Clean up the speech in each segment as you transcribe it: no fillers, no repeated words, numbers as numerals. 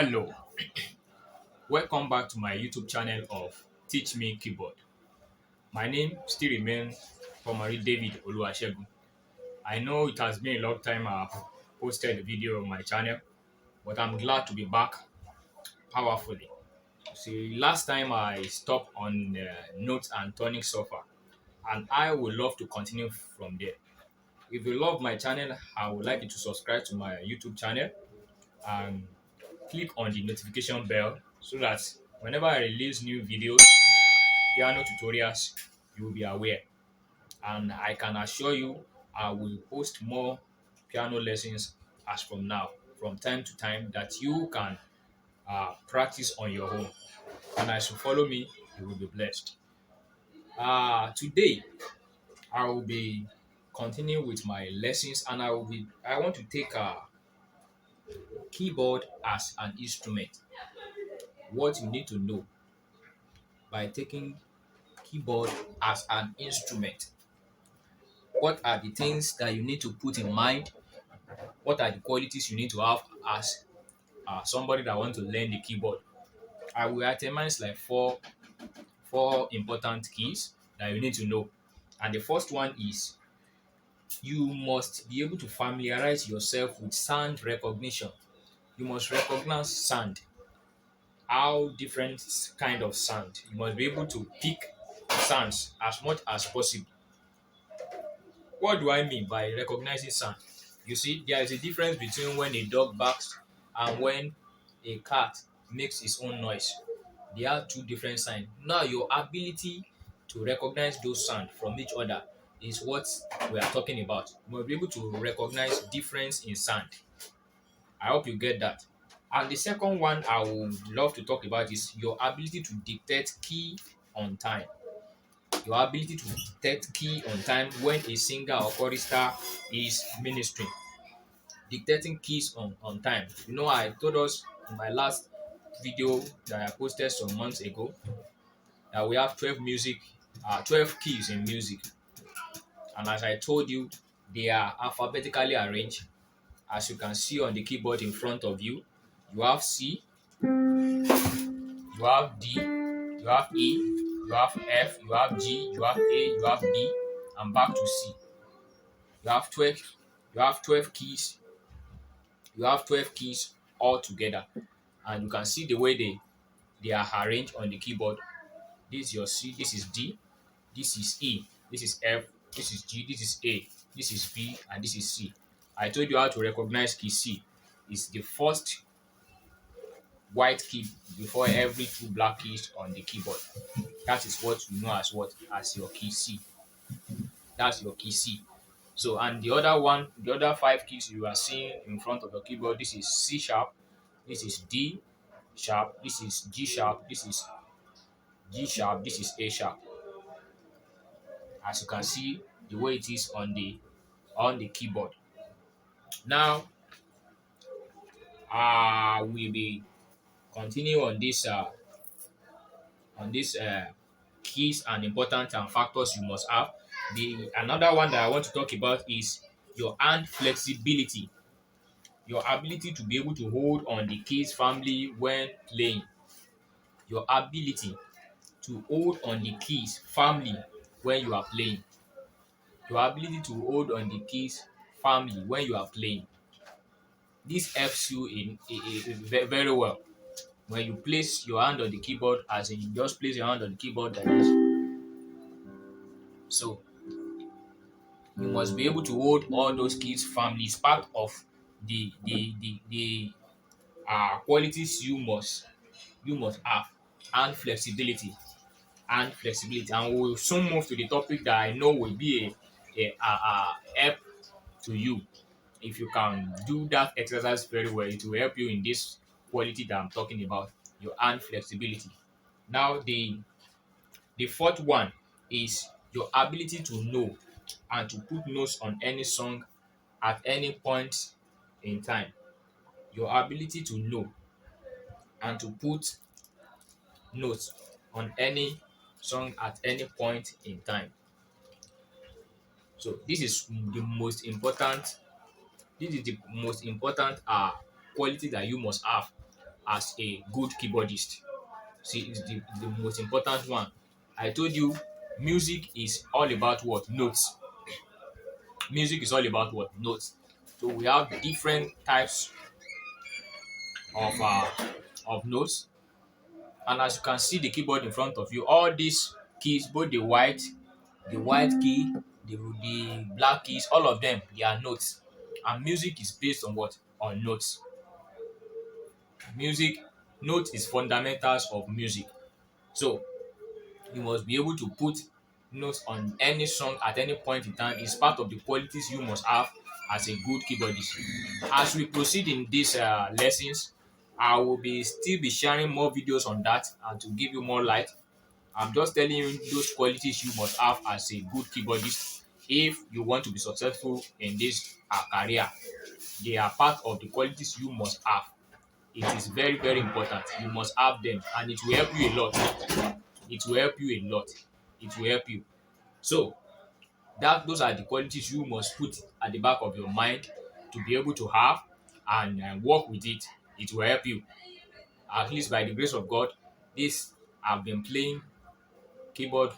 Hello, welcome back to my YouTube channel of Teach Me Keyboard. My name still remains Pomari David Oluwasegun. I know it has been a long time I've posted a video on my channel, but I'm glad to be back powerfully. See, last time I stopped on notes and tonic software, and I would love to continue from there. If you love my channel, I would like you to subscribe to my YouTube channel and click on the notification bell so that whenever I release new videos, piano tutorials, you will be aware. And I can assure you, I will post more piano lessons as from now, from time to time, that you can practice on your own. And as you follow me, you will be blessed. Today, I will be continuing with my lessons, and I want to take a keyboard as an instrument. What you need to know by taking keyboard as an instrument. What are the things that you need to put in mind? What are the qualities you need to have as somebody that want to learn the keyboard? I will itemize like four important keys that you need to know. And the first one is you must be able to familiarize yourself with sound recognition. You must recognize sound, how different kind of sound. You must be able to pick sounds as much as possible. What do I mean by recognizing sound? You see, there is a difference between when a dog barks and when a cat makes its own noise. They are two different sounds. Now, your ability to recognize those sounds from each other is what we are talking about. You must be able to recognize difference in sound. I hope you get that. And the second one I would love to talk about is your ability to dictate key on time. Your ability to detect key on time when a singer or chorister is ministering. Dictating keys on time. You know, I told us in my last video that I posted some months ago that we have 12 keys in music. And as I told you, they are alphabetically arranged. As you can see on the keyboard in front of you, you have C, you have D, you have E, you have F, you have G, you have A, you have B, and back to C. You have 12, you have 12 keys, you have 12 keys all together. And you can see the way they are arranged on the keyboard. This is your C, this is D, this is E, this is F, this is G, this is A, this is B, and this is C. I told you how to recognize key C. It's the first white key before every two black keys on the keyboard. That is what you know as what? As your key C. That's your key C. So, and the other one, the other five keys you are seeing in front of the keyboard, this is C sharp, this is D sharp, this is G sharp, this is G sharp, this is A sharp. As you can see, the way it is on the keyboard. Now, we'll be continue on this keys and important factors you must have. The another one that I want to talk about is your hand flexibility, your ability to be able to hold on the keys firmly when playing, your ability to hold on the keys firmly when you are playing, your ability to hold on the keys firmly when you are playing. This helps you very well when you place your hand on the keyboard, as in you just place your hand on the keyboard like this. So you must be able to hold all those keys firmly. It's part of the qualities you must have, and flexibility and we'll soon move to the topic that I know will be a help to you. If you can do that exercise very well, it will help you in this quality that I'm talking about, your hand flexibility. Now, the fourth one is your ability to know and to put notes on any song at any point in time. Your ability to know and to put notes on any song at any point in time. So this is the most important quality that you must have as a good keyboardist. See, it's the most important one. I told you music is all about what? Notes. Music is all about what? Notes. So we have different types of notes, and as you can see the keyboard in front of you, all these keys, both the white key, the black keys, all of them, they are notes. And music is based on what? On notes. Music, note is fundamentals of music. So you must be able to put notes on any song at any point in time. It's part of the qualities you must have as a good keyboardist. As we proceed in these lessons, I will still be sharing more videos on that and to give you more light. I'm just telling you those qualities you must have as a good keyboardist if you want to be successful in this career. They are part of the qualities you must have. It is very, very important. You must have them, and it will help you a lot. It will help you a lot. It will help you. So those are the qualities you must put at the back of your mind to be able to have and work with it. It will help you. At least by the grace of God, this I've been playing keyboard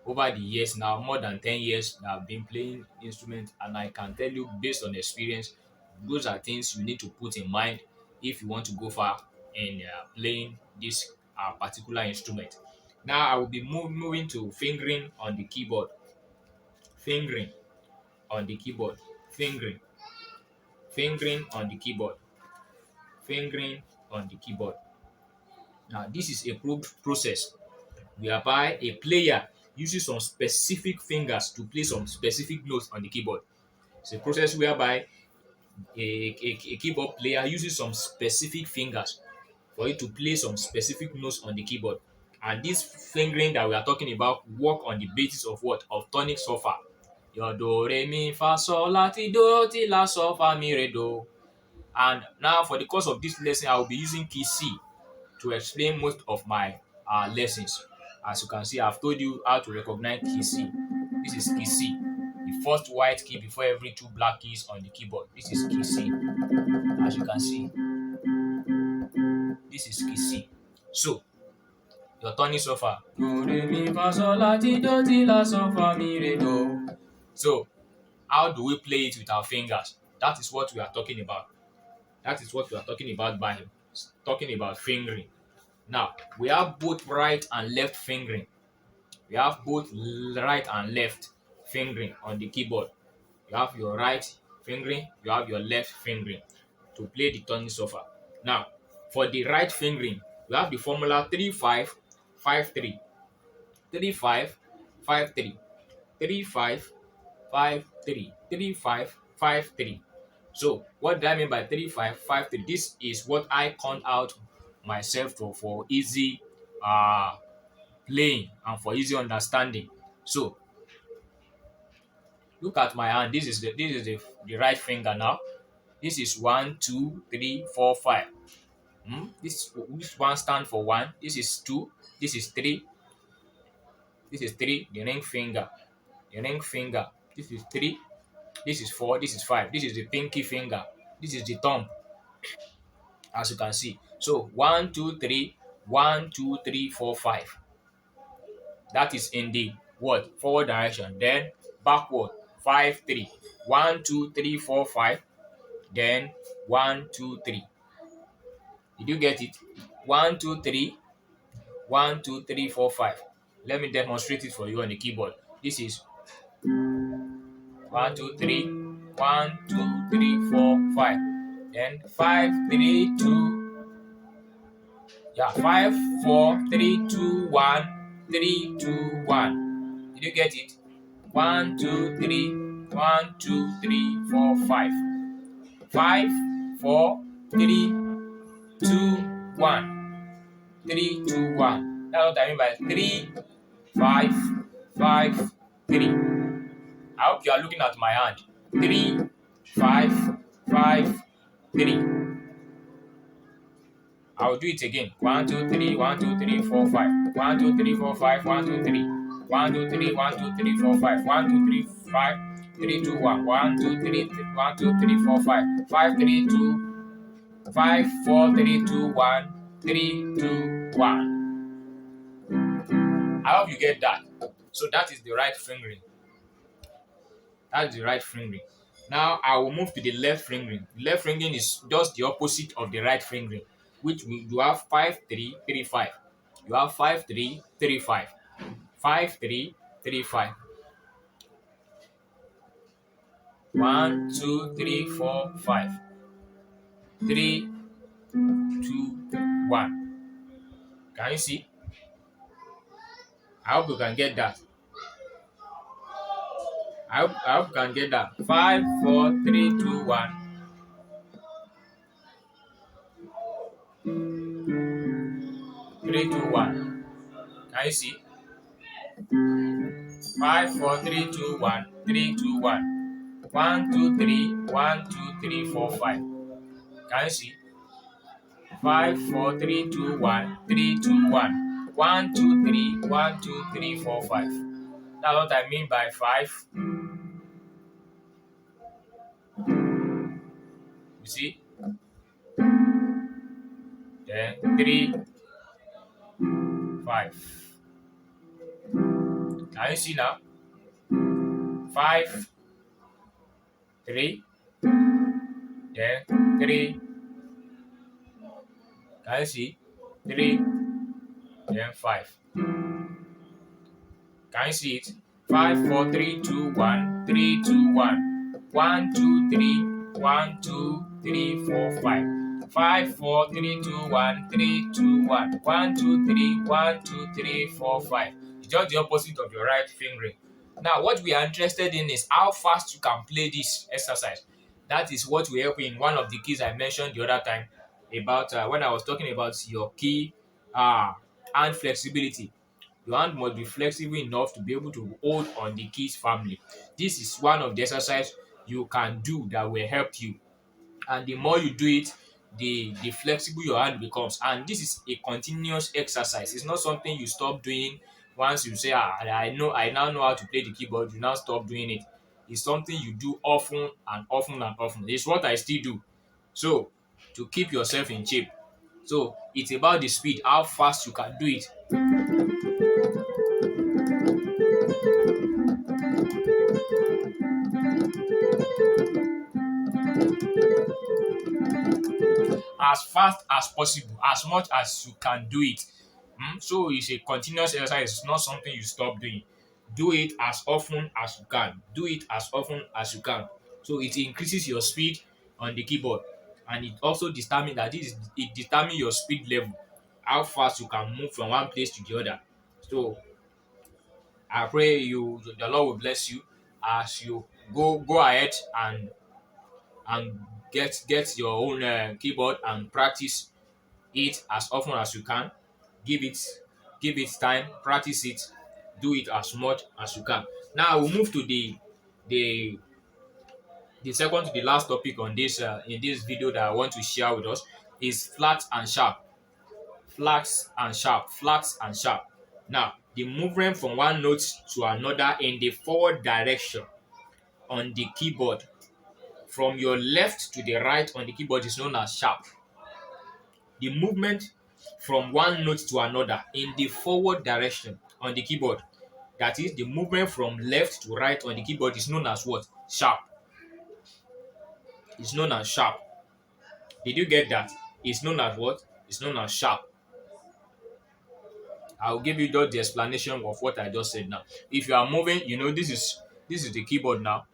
over the years now, more than 10 years that I've been playing instruments, and I can tell you based on experience, those are things you need to put in mind if you want to go far in playing this particular instrument. Now I will be moving to fingering on the keyboard. Fingering on the keyboard. Fingering. Fingering on the keyboard. Fingering on the keyboard. Now this is a process whereby a player uses some specific fingers to play some specific notes on the keyboard. It's a process whereby a keyboard player uses some specific fingers for it to play some specific notes on the keyboard. And this fingering that we are talking about work on the basis of what? Of tonic solfa. Your do, re, mi, fa, sol, la, ti, do, ti, la, sol, fa, mi, re, do. And now for the course of this lesson, I will be using key C to explain most of my lessons. As you can see, I've told you how to recognize key C. This is key C, the first white key before every two black keys on the keyboard. This is key C. As you can see, this is key C. So, your tonic solfa. Do, re, mi, fa, sol, la, ti, do, ti, la, sol, fa, mi, re, do. So, how do we play it with our fingers? That is what we are talking about. That is what we are talking about by talking about fingering. Now, we have both right and left fingering. We have both right and left fingering on the keyboard. You have your right fingering, you have your left fingering to play the tonic solfa. Now, for the right fingering, we have the formula 3-5-5-3. 3-5-5-3. 3-5-5-3. 3-5-5-3. So, what do I mean by 3-5-5-3? This is what I count out myself for easy playing and for easy understanding. So, look at my hand. This is the right finger now. This is 1, 2, 3, 4, 5. This one stand for 1. This is 2. This is 3. This is 3. The ring finger. The ring finger. This is 3. This is 4. This is 5. This is the pinky finger. This is the thumb. As you can see. So 1, 2, 3. 1, 2, 3, 4, 5. That is in the what? Forward direction. Then backward. 5, 3. 1, 2, 3, 4, 5. Then 1, 2, 3. Did you get it? 1, 2, 3. 1, 2, 3, 4, 5. Let me demonstrate it for you on the keyboard. This is 1, 2, 3. 1, 2, 3, 4, 5. Then 5, 3, 2. Yeah, 5, 4, 3, 2, 1. 3, 2, 1. Did you get it? 1, 2, 3. 1, 2, 3, 4, 5. 5, 4, 3, 2, 1. 3, 2, 1. That's what I mean by 3, 5, 5, 3. I hope you are looking at my hand. 3, 5, 5, 3. I will do it again. 1, 2, 3, 1, 2, 3, 4, 5. 1, 2, 3, 4, 5, 1, 2, 3. 1, 2, 3, 1, 2, 3, 4, 5. 1, 2, 3, 5, 3, 2, 1. 1, 2, 3, 1, 2, 3, 4, 5. 5, 3, 2. 5, 4, 3, 2, 1, 3, 2, 1. I hope you get that. So that is the right fingering. That is the right fingering. Now I will move to the left fingering. The left fingering is just the opposite of the right fingering, which you have 5, 3, 3, 5. You have 5, 3, 3, 5. 5, 3, 3, 5. 1, 2, 3, 4, 5. 3, 2, 1. Can you see? I hope you can get that. I hope you can get that. 5, 4, 3, 2, 1. 3, 2, 1. Can you see? 5, 4, 3, 2, 1. 3, 2, 1. 1, 2, 3. 1, 2, 3, 4, 5. Can you see? 5, 4, 3, 2, 1. 3, 2, 1. 1, 2, 3. 1, 2, 3, 4, 5. That's what I mean by 5. You see? Then 3, 5. Can you see now? 5, 3, then 3. Can you see? 3, then 5. Can you see it? 5, 4, 3, 2, 1, 3, 2, 1. 1, 2, 3, 1, 2, 3, 4, 5. 5, 4, 3, 2, 1, 3, 2, 1. 1, 2, 3, 1, 2, 3, 4, 5. It's just the opposite of your right fingering. Now, what we are interested in is how fast you can play this exercise. That is what will help in one of the keys I mentioned the other time about when I was talking about your key hand flexibility. Your hand must be flexible enough to be able to hold on the keys firmly. This is one of the exercise you can do that will help you. And the more you do it, the flexible your hand becomes. And this is a continuous exercise. It's not something you stop doing once you say, I now know how to play the keyboard, you now stop doing it. It's something you do often and often and often. It's what I still do. So to keep yourself in shape. So it's about the speed, how fast you can do it. As fast as possible, as much as you can do it. So it's a continuous exercise, it's not something you stop doing. Do it as often as you can. Do it as often as you can. So it increases your speed on the keyboard, and it also determines that it determines your speed level, how fast you can move from one place to the other. So I pray the Lord will bless you as you go ahead and get your own keyboard and practice it as often as you can. Give it give it time, practice it, do it as much as you can. Now we'll move to the the second to the last topic on this in this video that I want to share with us is flat and sharp. Flat and sharp, flat and sharp. Now the movement from one note to another in the forward direction on the keyboard from your left to the right on the keyboard is known as sharp. The movement from one note to another in the forward direction on the keyboard, that is the movement from left to right on the keyboard, is known as what? Sharp. It's known as sharp. Did you get that? It's known as what? It's known as sharp. I'll give you just the explanation of what I just said now. If you are moving, this is the keyboard now.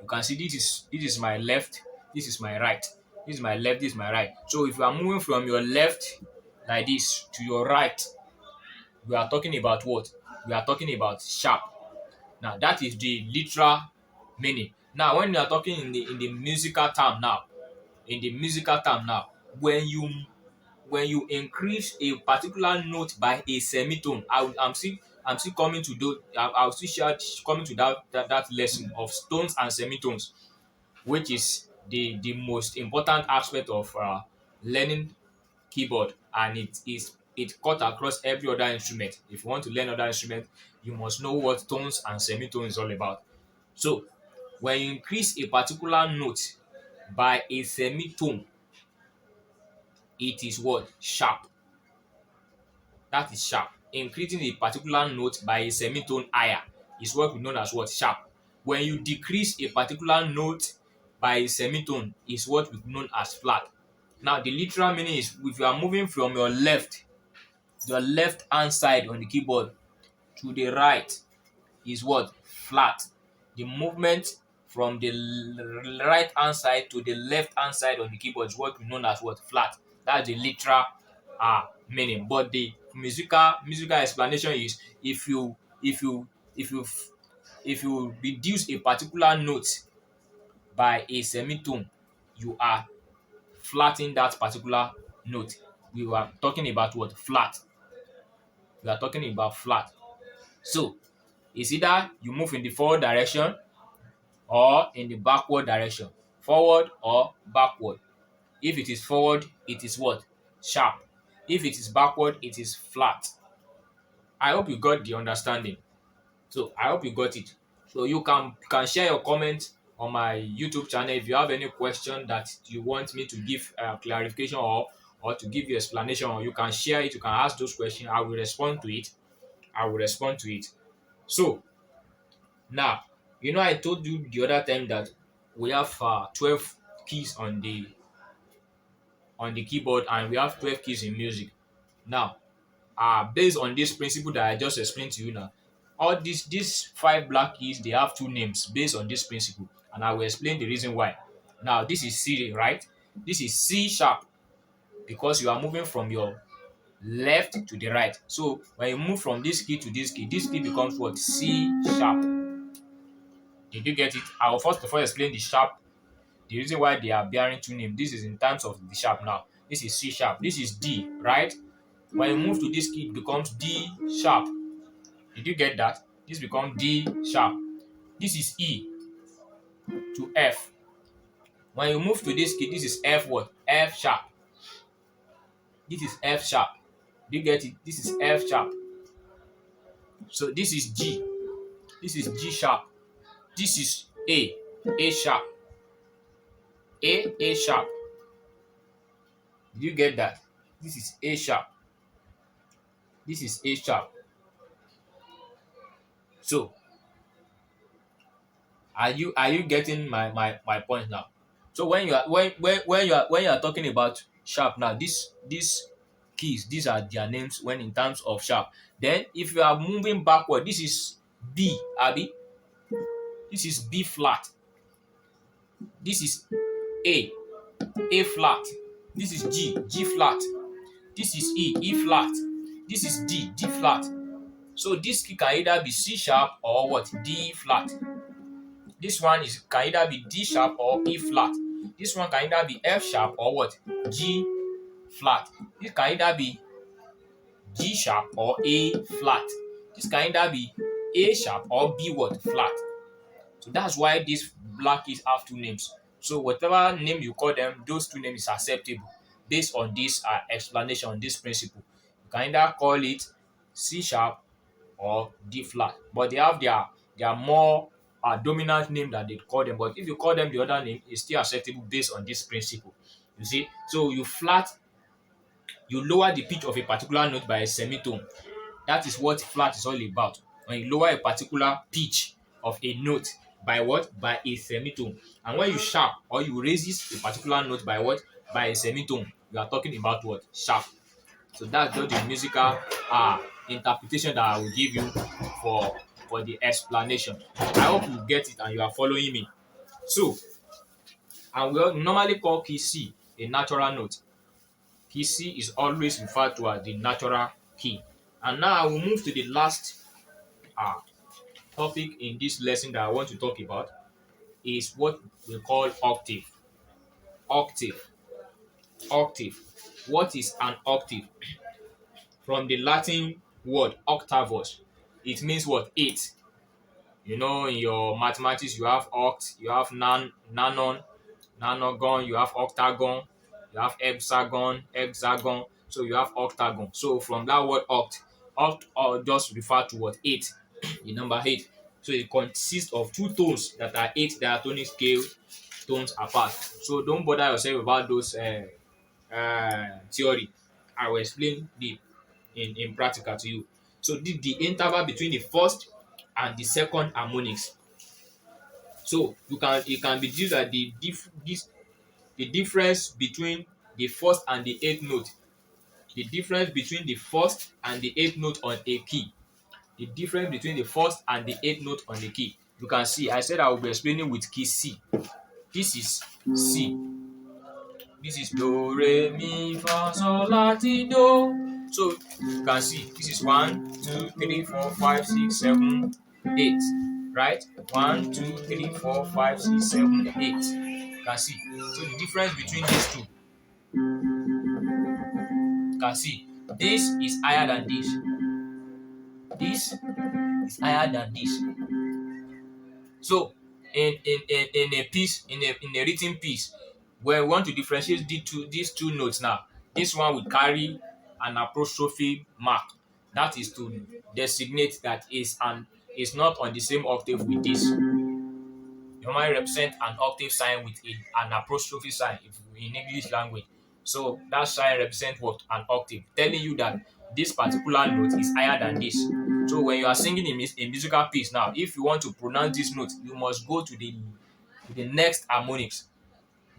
You can see this is my left, this is my right. This is my left, this is my right. So if you are moving from your left like this to your right, we are talking about what? We are talking about sharp. Now that is the literal meaning. Now when you are talking in the musical term now, when you increase a particular note by a semitone, I'm still coming to those. I'll still coming to that lesson of tones and semitones, which is the most important aspect of learning keyboard, and it cut across every other instrument. If you want to learn other instrument, you must know what tones and semitones is all about. So when you increase a particular note by a semitone, it is what? Sharp. That is sharp. Increasing a particular note by a semitone higher is what we know as what? Sharp. When you decrease a particular note by a semitone is what we know as flat. Now the literal meaning is if you are moving from your left hand side on the keyboard to the right is what? Flat. The movement from the right hand side to the left hand side on the keyboard is what we know as what? Flat. That's the literal meaning. But the musical explanation is if you if you if you reduce a particular note by a semitone, you are flattening that particular note. We were talking about what? Flat. We are talking about flat. So it's either you move in the forward direction or in the backward direction. Forward or backward. If it is forward, it is what? Sharp. If it is backward, it is flat. I hope you got the understanding. So I hope you got it. So you can share your comments on my YouTube channel if you have any question that you want me to give clarification or to give you explanation, or you can share it. You can ask those questions. I will respond to it. I will respond to it. So now, I told you the other time that we have 12 keys on the keyboard and we have 12 keys in music. Now, based on this principle that I just explained to you now, all these five black keys, they have two names based on this principle, and I will explain the reason why. Now, this is C, right? This is C sharp because you are moving from your left to the right. So when you move from this key to this key becomes what? C sharp. Did you get it? I will first of all explain the sharp, the reason why they are bearing two names. This is in terms of the sharp now. This is C sharp. This is D, right? When you move to this key, it becomes D sharp. Did you get that? This becomes D sharp. This is E to F. When you move to this key, this is F what? F sharp. This is F sharp. Do you get it? This is F sharp. So this is G. This is G sharp. This is A sharp. A sharp. Did you get that? This is A sharp. This is A sharp. So are you getting my point now? So when you are talking about sharp now, these keys, these are their names when in terms of sharp. Then if you are moving backward, this is B, Abby. This is B flat. This is A flat. This is G flat. This is E flat. This is D flat. So this key can either be C sharp or what? D flat. This one can either be D sharp or E flat. This one can either be F sharp or what? G flat. This can either be G sharp or A flat. This can either be A sharp or B what? Flat. So that's why these black keys have two names. So whatever name you call them, those two names is acceptable based on this explanation, on this principle. You can either call it C sharp or D flat, but they have their more dominant name that they call them. But if you call them the other name, it's still acceptable based on this principle. You see, so you lower the pitch of a particular note by a semitone. That is what flat is all about. When you lower a particular pitch of a note by what? By a semitone. And when you sharp or you raise a particular note by what? By a semitone, you are talking about what? Sharp. So that's just the musical interpretation that I will give you for the explanation. I hope you get it and you are following me. So, and we normally call key C a natural note. Key C is always referred to as the natural key. And now I will move to the last topic in this lesson that I want to talk about is what we call octave. Octave. Octave. What is an octave? From the Latin word octavus, it means what? 8. In your mathematics, you have oct, you have nanon, nanogon, you have octagon, you have hexagon. So you have octagon. So from that word oct just refer to what? 8, the number 8. So it consists of two tones that are 8 diatonic scale tones apart. So don't bother yourself about those theory, I will explain the in practical to you. So the interval between the first and the second harmonics. So it can be used that the difference between the first and the eighth note, the difference between the first and the eighth note on a key, the difference between the first and the eighth note on the key. You can see I said I will be explaining with key C. This is C. This is do, re, mi, fa, sol, la, ti, do. So you can see this is 1, 2, 3, 4, 5, 6, 7, 8. Right? 1, 2, 3, 4, 5, 6, 7, 8. You can see. So the difference between these two, you can see this is higher than this. This is higher than this. So in a piece, in a written piece, where we want to differentiate these two notes now, this one will carry an apostrophe mark. That is to designate that is not on the same octave with this. You might represent an octave sign with an apostrophe sign if in English language. So that sign represents what? An octave, telling you that this particular note is higher than this. So when you are singing a musical piece now, if you want to pronounce this note, you must go to the next harmonics.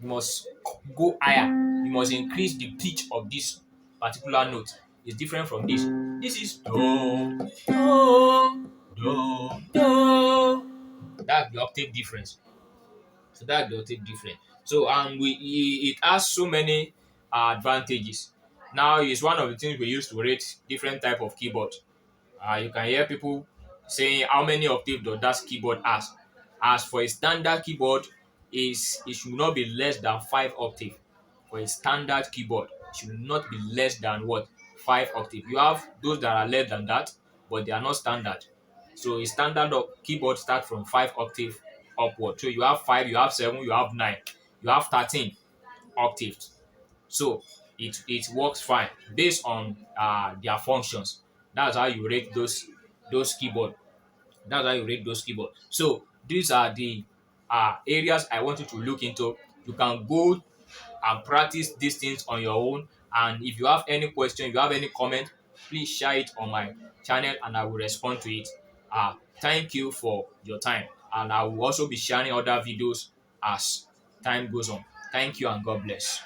You must go higher. You must increase the pitch of this particular note. It's different from this. This is do, do, do, do. That's the octave difference. So that's the octave difference. So it has so many advantages. Now it's one of the things we use to rate different type of keyboard. You can hear people saying how many octave does that keyboard has. As for a standard keyboard, it should not be less than 5 octave. For a standard keyboard, it should not be less than what? 5 octave. You have those that are less than that, but they are not standard. So a standard keyboard starts from 5 octave upward. So you have 5, you have 7, you have 9, you have 13 octaves. So it works fine based on their functions. That's how you rate those keyboard. That's how you rate those keyboard. So these are the areas I want you to look into. You can go and practice these things on your own. And if you have any question, if you have any comment, please share it on my channel and I will respond to it. Thank you for your time. And I will also be sharing other videos as time goes on. Thank you and God bless.